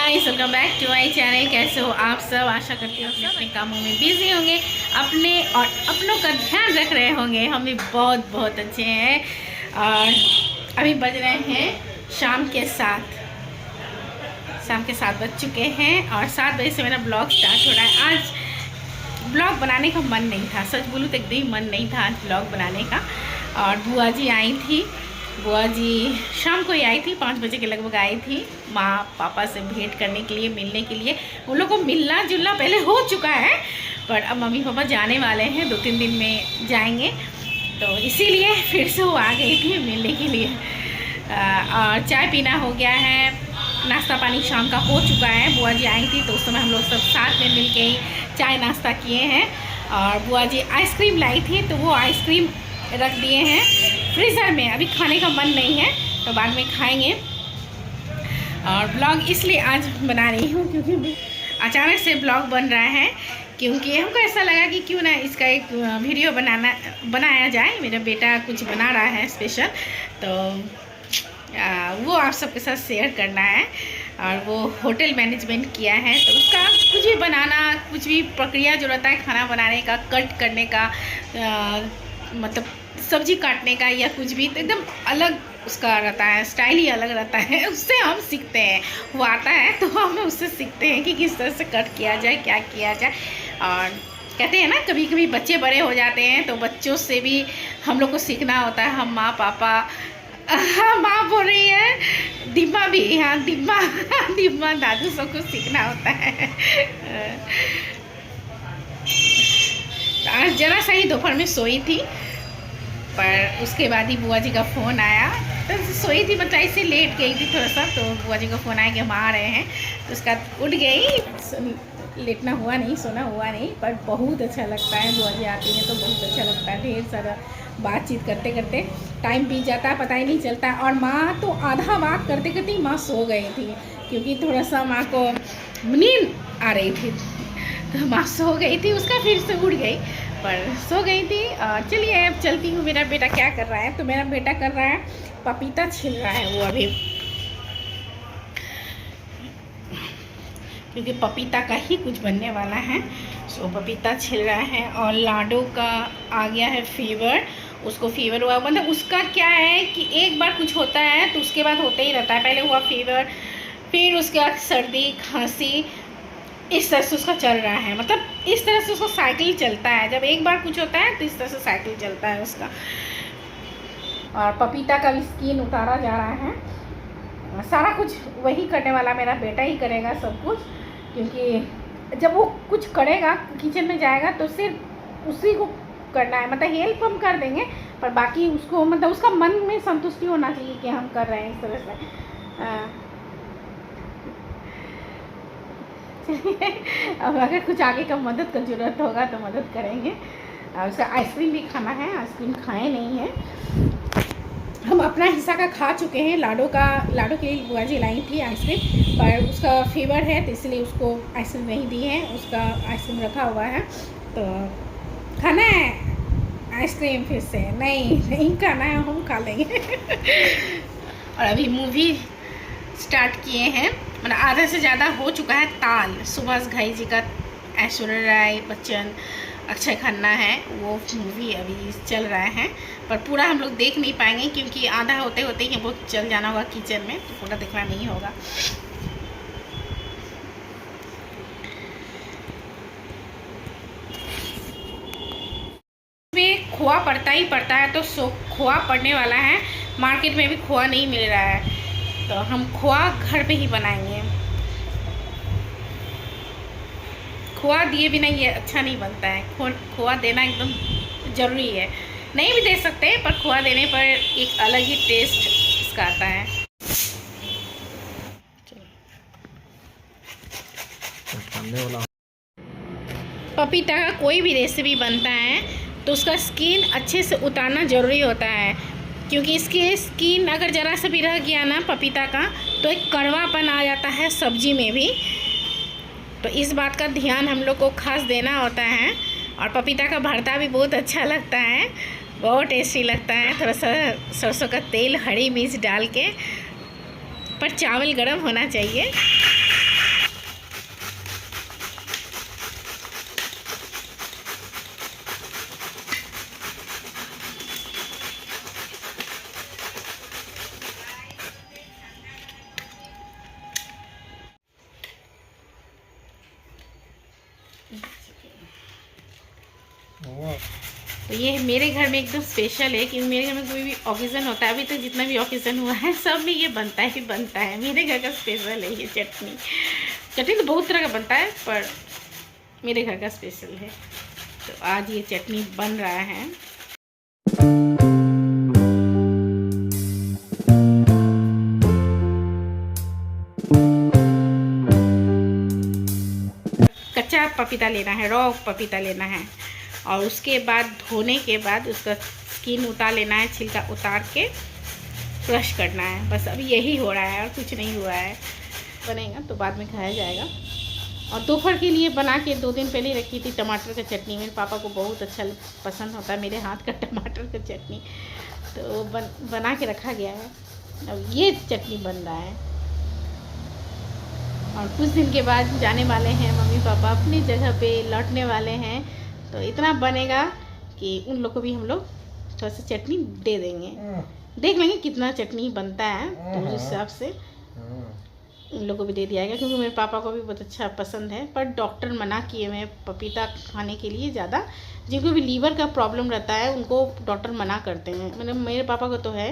Guys, welcome back to my channel. कैसे हो आप सब? आशा करती हूँ अपने कामों में बिजी होंगे, अपने और अपनों का ध्यान रख रहे होंगे। हम भी बहुत बहुत अच्छे हैं। और अभी बज रहे हैं शाम के 7 बज चुके हैं और 7 बजे से मेरा ब्लॉग स्टार्ट हो रहा है। आज ब्लॉग बनाने का मन नहीं था, सच बोलूँ तो एकदम मन नहीं था आज ब्लॉग बनाने का। और बुआ जी आई थी, बुआ जी शाम को ही आई थी, 5 बजे के लगभग आई थी माँ पापा से भेंट करने के लिए, मिलने के लिए। उन लोग को मिलना जुलना पहले हो चुका है, पर अब मम्मी पापा जाने वाले हैं, 2-3 दिन में जाएंगे, तो इसीलिए फिर से वो आ गई थी मिलने के लिए। और चाय पीना हो गया है, नाश्ता पानी शाम का हो चुका है। बुआ जी आई थी तो उस समय हम लोग सब साथ में मिल के ही चाय नाश्ता किए हैं। और बुआ जी आइसक्रीम लाई थी तो वो आइसक्रीम रख दिए हैं फ्रीज़र में। अभी खाने का मन नहीं है तो बाद में खाएंगे। और ब्लॉग इसलिए आज बना रही हूँ क्योंकि अचानक से ब्लॉग बन रहा है, क्योंकि हमको ऐसा लगा कि क्यों ना इसका एक वीडियो बनाया जाए। मेरा बेटा कुछ बना रहा है स्पेशल, तो वो आप सबके साथ शेयर करना है। और वो होटल मैनेजमेंट किया है तो उसका कुछ भी बनाना, कुछ भी प्रक्रिया जो रहता है खाना बनाने का, कट करने का, मतलब सब्जी काटने का या कुछ भी, तो एकदम अलग उसका रहता है, स्टाइल ही अलग रहता है। उससे हम सीखते हैं, वो आता है तो हम उससे सीखते हैं कि किस तरह से कट किया जाए, क्या किया जाए। और कहते हैं ना, कभी कभी बच्चे बड़े हो जाते हैं तो बच्चों से भी हम लोग को सीखना होता है। हम माँ पापा, हाँ माँ बोल रही है, दिम्मा भी, हाँ दिम्मा दिम्मा दादू सबको सीखना होता है। आज जरा सा ही दोपहर में सोई थी, पर उसके बाद ही बुआ जी का फ़ोन आया। तो सोई थी, मतलब ऐसे लेट गई थी थोड़ा सा, तो बुआ जी का फ़ोन आया कि हम आ रहे हैं, तो उसका उठ गई। लेटना हुआ नहीं, सोना हुआ नहीं, पर बहुत अच्छा लगता है बुआ जी आती हैं तो बहुत अच्छा लगता है। ढेर सारा बातचीत करते करते टाइम बीत जाता है, पता ही नहीं चलता। और माँ तो आधा बात करते करते ही माँ सो गई थी, क्योंकि थोड़ा सा माँ को नींद आ रही थी, तो माँ सो गई थी। उसका फिर से उठ गई, पर सो गई थी। और चलिए अब चलती हूँ। मेरा बेटा क्या कर रहा है, तो मेरा बेटा कर रहा है पपीता छील रहा है वो अभी, क्योंकि पपीता का ही कुछ बनने वाला है। सो पपीता छिल रहा है। और लाडो का आ गया है फीवर, उसको फीवर हुआ, मतलब उसका क्या है कि एक बार कुछ होता है तो उसके बाद होता ही रहता है। पहले हुआ फीवर, फिर उसके बाद सर्दी खांसी, इस तरह से उसका चल रहा है। मतलब इस तरह से उसका साइकिल चलता है, जब एक बार कुछ होता है तो इस तरह से साइकिल चलता है उसका। और पपीता का भी स्किन उतारा जा रहा है। सारा कुछ वही करने वाला, मेरा बेटा ही करेगा सब कुछ, क्योंकि जब वो कुछ करेगा, किचन में जाएगा, तो सिर्फ उसी को करना है। मतलब हेल्प हम कर देंगे, पर बाकी उसको, मतलब उसका मन में संतुष्टि होना चाहिए कि हम कर रहे हैं इस तरह से। अब अगर कुछ आगे का मदद का ज़रूरत होगा तो मदद करेंगे। और उसका आइसक्रीम भी खाना है, आइसक्रीम खाए नहीं है। हम अपना हिस्सा का खा चुके हैं। लाडो के लिए बुआ जी लाई थी आइसक्रीम, पर उसका फीवर है तो इसलिए उसको आइसक्रीम नहीं दी है। उसका आइसक्रीम रखा हुआ है, तो खाना है आइसक्रीम फिर से? नहीं खाना है, हम खा लेंगे। और अभी मूवी स्टार्ट किए हैं, मतलब आधा से ज़्यादा हो चुका है। ताल, सुभाष घई जी का, ऐश्वर्या राय बच्चन, अक्षय खन्ना है, वो मूवी अभी चल रहा है। पर पूरा हम लोग देख नहीं पाएंगे, क्योंकि आधा होते होते ही हमको चल जाना होगा किचन में, तो पूरा देखना नहीं होगा। इसमें खोआ पड़ता ही पड़ता है, तो खोआ पड़ने वाला है। मार्केट में भी खोआ नहीं मिल रहा है, तो हम खोआ घर पे ही बनाएंगे। खोआ दिए बिना ये अच्छा नहीं बनता है, खोआ देना एकदम ज़रूरी है। नहीं भी दे सकते, पर खोआ देने पर एक अलग ही टेस्ट इसका आता है। पपीता का कोई भी रेसिपी बनता है तो उसका स्किन अच्छे से उतारना ज़रूरी होता है, क्योंकि इसके स्किन अगर ज़रा सा भी रह गया ना पपीता का, तो एक कड़वापन आ जाता है सब्जी में भी। तो इस बात का ध्यान हम लोग को खास देना होता है। और पपीता का भरता भी बहुत अच्छा लगता है, बहुत टेस्टी लगता है। थोड़ा सा सरसों का तेल, हरी मिर्च डाल के, पर चावल गरम होना चाहिए। तो ये मेरे घर में एकदम स्पेशल है, क्योंकि मेरे घर में कोई भी ओकेज़न होता है, अभी तक जितना भी ओकेज़न हुआ है सब में ये बनता ही बनता है। मेरे घर का स्पेशल है ये चटनी। चटनी तो बहुत तरह का बनता है, पर मेरे घर का स्पेशल है। तो आज ये चटनी बन रहा है। कच्चा पपीता लेना है, रॉ पपीता लेना है, और उसके बाद धोने के बाद उसका स्किन उतार लेना है, छिलका उतार के क्रश करना है। बस अभी यही हो रहा है और कुछ नहीं हुआ है। बनेगा तो बाद में खाया जाएगा। और दोपहर के लिए बना के 2 दिन पहले रखी थी टमाटर का चटनी। मेरे पापा को बहुत अच्छा पसंद होता है मेरे हाथ का टमाटर का चटनी, तो बना के रखा गया है। अब ये चटनी बन रहा है और कुछ दिन के बाद जाने वाले हैं मम्मी पापा अपनी जगह पे, लौटने वाले हैं। तो इतना बनेगा कि उन लोग को भी हम लोग थोड़ा सा चटनी दे देंगे। देख लेंगे कितना चटनी बनता है, तो उस हिसाब से उन लोग को भी दे दिया जाएगा, क्योंकि मेरे पापा को भी बहुत अच्छा पसंद है। पर डॉक्टर मना किए हुए पपीता खाने के लिए ज़्यादा। जिनको भी लीवर का प्रॉब्लम रहता है उनको डॉक्टर मना करते हैं। मतलब मेरे पापा को तो है,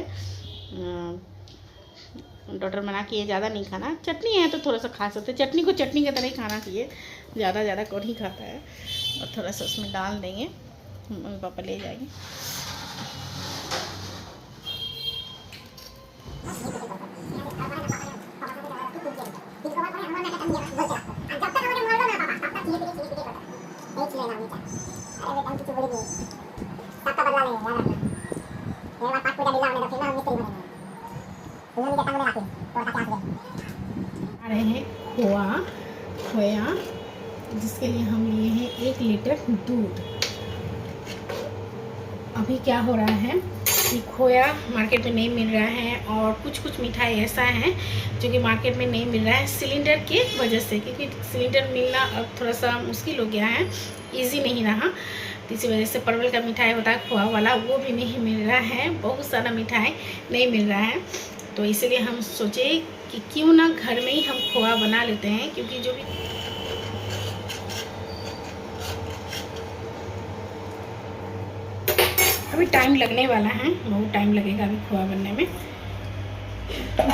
डॉक्टर मना किए ज़्यादा नहीं खाना। चटनी है तो थोड़ा सा खा सकते हैं। चटनी को चटनी की तरह ही खाना चाहिए, ज़्यादा कौन ही खाता है। और थोड़ा सा उसमें डाल देंगे, मम्मी पापा ले जाएंगे। आ रहे हैं खोया, जिसके लिए हम लिए हैं 1 लीटर दूध। अभी क्या हो रहा है कि खोया मार्केट में नहीं मिल रहा है, और कुछ मिठाई ऐसा है जो कि मार्केट में नहीं मिल रहा है सिलेंडर की वजह से, क्योंकि सिलेंडर मिलना अब थोड़ा सा मुश्किल हो गया है, इजी नहीं रहा। तो इसी वजह से परवल का मिठाई होता है खोआ वाला, वो भी नहीं मिल रहा है। बहुत सारा मिठाई नहीं मिल रहा है, तो इसलिए हम सोचे कि क्यों ना घर में ही हम खोआ बना लेते हैं, क्योंकि जो भी अभी टाइम लगने वाला है, बहुत टाइम लगेगा अभी खोया बनने में,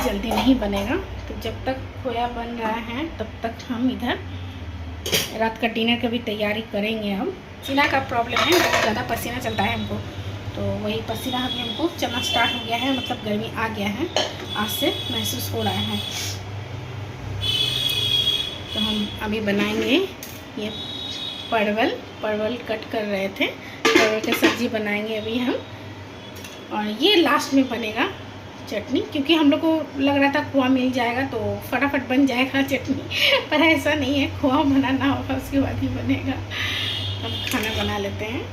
जल्दी नहीं बनेगा। तो जब तक खोया बन रहा है तब तक हम इधर रात का डिनर की भी तैयारी करेंगे। हम पसीना का प्रॉब्लम है, बहुत ज़्यादा पसीना चलता है हमको, तो वही पसीना हमको चलना स्टार्ट हो गया है, मतलब गर्मी आ गया है, आज से महसूस हो रहा है। तो हम अभी बनाएंगे ये परवल कट कर रहे थे, परवल की सब्ज़ी बनाएंगे अभी हम। और ये लास्ट में बनेगा चटनी, क्योंकि हम लोग को लग रहा था खोआ मिल जाएगा तो फटाफट बन जाएगा चटनी, पर ऐसा नहीं है, खोआ बनाना होगा उसके बाद ही बनेगा। अब खाना बना लेते हैं।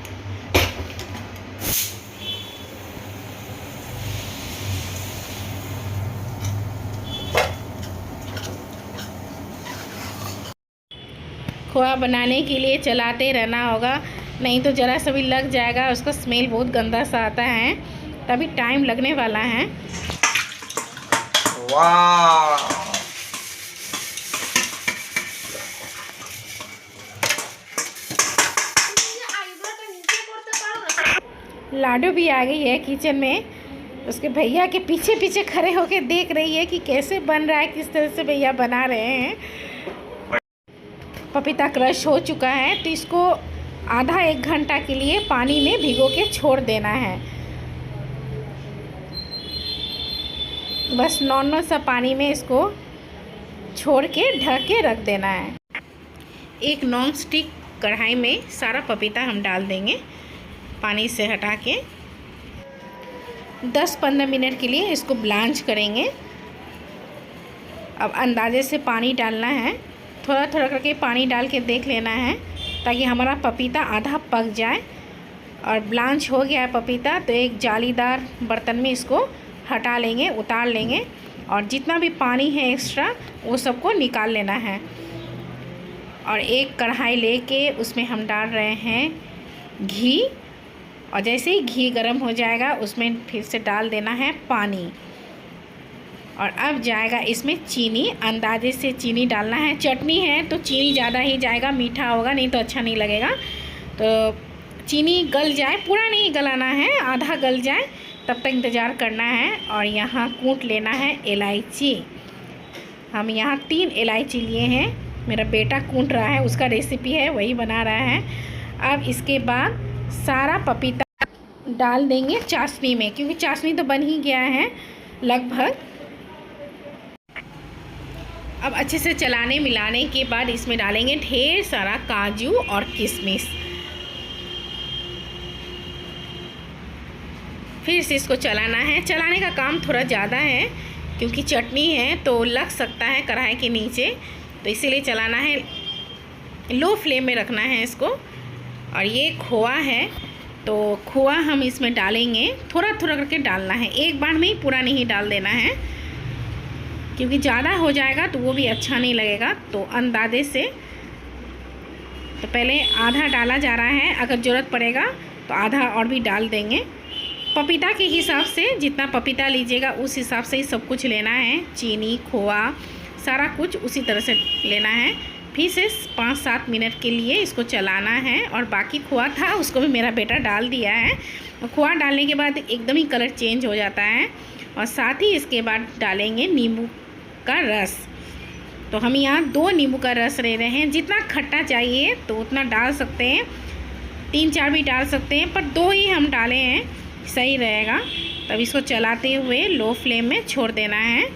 खोआ बनाने के लिए चलाते रहना होगा, नहीं तो ज़रा सा भी लग जाएगा, उसका स्मेल बहुत गंदा सा आता है, तभी टाइम लगने वाला है। वाह! लाडो भी आ गई है किचन में, उसके भैया के पीछे पीछे खड़े होके देख रही है कि कैसे बन रहा है, किस तरह से भैया बना रहे हैं। पपीता क्रश हो चुका है, तो इसको आधा 1 घंटा के लिए पानी में भिगो के छोड़ देना है। बस नॉर्मल सा पानी में इसको छोड़ के ढक के रख देना है। एक नॉन स्टिक कढ़ाई में सारा पपीता हम डाल देंगे, पानी से हटा के 10-15 मिनट के लिए इसको ब्लांच करेंगे। अब अंदाजे से पानी डालना है, थोड़ा थोड़ा करके पानी डाल के देख लेना है, ताकि हमारा पपीता आधा पक जाए। और ब्लांच हो गया है पपीता, तो एक जालीदार बर्तन में इसको हटा लेंगे, उतार लेंगे, और जितना भी पानी है एक्स्ट्रा वो सबको निकाल लेना है। और एक कढ़ाई लेके उसमें हम डाल रहे हैं घी, और जैसे ही घी गर्म हो जाएगा उसमें फिर से डाल देना है पानी, और अब जाएगा इसमें चीनी, अंदाजे से चीनी डालना है। चटनी है तो चीनी ज़्यादा ही जाएगा, मीठा होगा नहीं तो अच्छा नहीं लगेगा। तो चीनी गल जाए, पूरा नहीं गलाना है, आधा गल जाए तब तक इंतज़ार करना है। और यहाँ कूट लेना है इलायची। हम यहाँ 3 इलायची लिए हैं, मेरा बेटा कूट रहा है, उसका रेसिपी है वही बना रहा है। अब इसके बाद सारा पपीता डाल देंगे चाशनी में, क्योंकि चाशनी तो बन ही गया है लगभग। अब अच्छे से चलाने मिलाने के बाद इसमें डालेंगे ढेर सारा काजू और किशमिश। फिर से इसको चलाना है। चलाने का काम थोड़ा ज़्यादा है क्योंकि चटनी है तो लग सकता है कढ़ाई के नीचे, तो इसीलिए चलाना है, लो फ्लेम में रखना है इसको। और ये खोआ है तो खोआ हम इसमें डालेंगे, थोड़ा थोड़ा करके डालना है, एक बार में ही पूरा नहीं डाल देना है क्योंकि ज़्यादा हो जाएगा तो वो भी अच्छा नहीं लगेगा। तो अंदाजे से, तो पहले आधा डाला जा रहा है, अगर ज़रूरत पड़ेगा तो आधा और भी डाल देंगे। पपीता के हिसाब से, जितना पपीता लीजिएगा उस हिसाब से ही सब कुछ लेना है, चीनी, खोआ, सारा कुछ उसी तरह से लेना है। फिर से 5-7 मिनट के लिए इसको चलाना है। और बाकी खोआ था उसको भी मेरा बेटा डाल दिया है। खोआ डालने के बाद एकदम ही कलर चेंज हो जाता है। और साथ ही इसके बाद डालेंगे नींबू का रस। तो हम यहाँ 2 नींबू का रस ले रहे हैं, जितना खट्टा चाहिए तो उतना डाल सकते हैं, 3-4 भी डाल सकते हैं, पर 2 ही हम डाले हैं, सही रहेगा। तब इसको चलाते हुए लो फ्लेम में छोड़ देना है।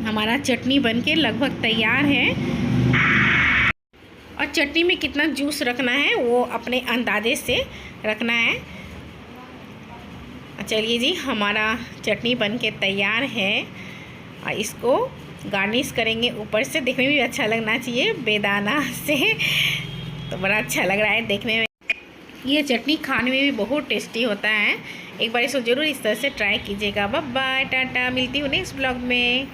हमारा चटनी बनके लगभग तैयार है। और चटनी में कितना जूस रखना है वो अपने अंदाजे से रखना है। चलिए जी, हमारा चटनी बनके तैयार है। और इसको गार्निश करेंगे ऊपर से, देखने में भी अच्छा लगना चाहिए बेदाना से, तो बड़ा अच्छा लग रहा है देखने में। ये चटनी खाने में भी बहुत टेस्टी होता है, एक बार इसको ज़रूर इस तरह से ट्राई कीजिएगा। बाय बाय, टाटा, मिलती हूँ नेक्स्ट ब्लॉग में।